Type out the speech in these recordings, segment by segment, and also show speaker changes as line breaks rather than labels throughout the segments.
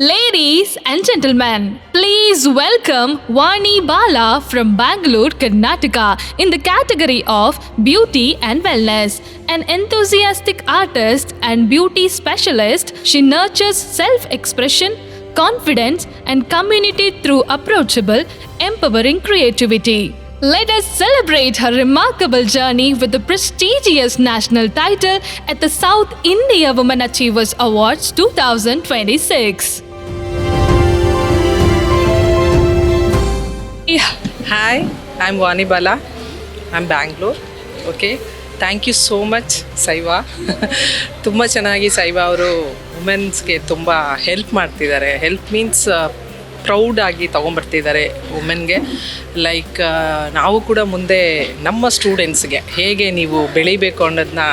Ladies and gentlemen, please welcome Vani Bala from Bangalore, Karnataka in the category of Beauty and Wellness. An enthusiastic artist and beauty specialist, she nurtures self-expression, confidence and community through approachable, empowering creativity. Let us celebrate her remarkable journey with the prestigious national title at the South India Women Achievers Awards 2026.
Hi, I'm Vani Bala. I'm Bangalore. Okay. Thank you so much Saiva. ತುಂಬ ಚೆನ್ನಾಗಿ ಸೈವಾ ಅವರು ವುಮೆನ್ಸ್ಗೆ ತುಂಬ help ಮಾಡ್ತಿದ್ದಾರೆ. Help means ಪ್ರೌಡಾಗಿ ತೊಗೊಂಬರ್ತಿದ್ದಾರೆ ವುಮೆನ್ಗೆ. Like ನಾವು ಕೂಡ ಮುಂದೆ ನಮ್ಮ ಸ್ಟೂಡೆಂಟ್ಸ್ಗೆ ಹೇಗೆ ನೀವು ಬೆಳಿಬೇಕು ಅನ್ನೋದನ್ನ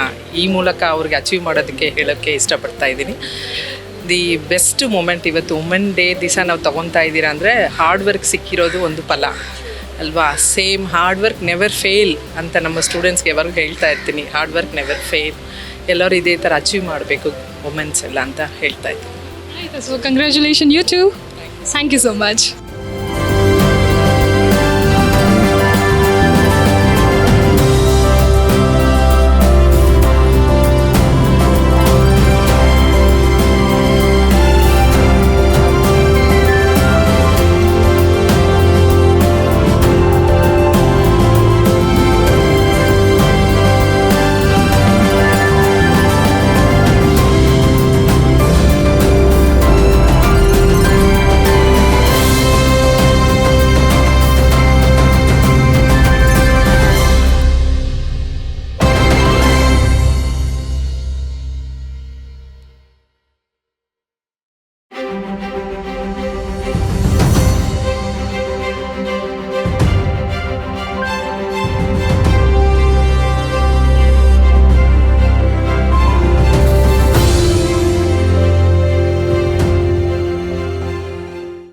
ಈ ಮೂಲಕ ಅವ್ರಿಗೆ ಅಚೀವ್ ಮಾಡೋದಕ್ಕೆ ಹೇಳೋಕ್ಕೆ ಇಷ್ಟಪಡ್ತಾ ಇದ್ದೀನಿ. ದಿ ಬೆಸ್ಟ್ ಮೂಮೆಂಟ್ ಇವತ್ತು ವುಮೆನ್ ಡೇ ದಿವಸ ನಾವು ತೊಗೊತಾ ಇದ್ದೀರಾ ಅಂದರೆ ಹಾರ್ಡ್ ವರ್ಕ್ ಸಿಕ್ಕಿರೋದು ಒಂದು ಫಲ ಅಲ್ವಾ. Same hard work never fail ಅಂತ ನಮ್ಮ ಸ್ಟೂಡೆಂಟ್ಸ್ಗೆ ಯಾವಾಗಲೂ ಹೇಳ್ತಾ ಇರ್ತೀನಿ. ಹಾರ್ಡ್ ವರ್ಕ್ ನೆವರ್ ಫೇಲ್, ಎಲ್ಲರೂ ಇದೇ ಥರ ಅಚೀವ್ ಮಾಡಬೇಕು ವುಮೆನ್ಸ್ ಎಲ್ಲ ಅಂತ ಹೇಳ್ತಾ ಇದ್ದೀನಿ.
So congratulations you too. Thank you so much.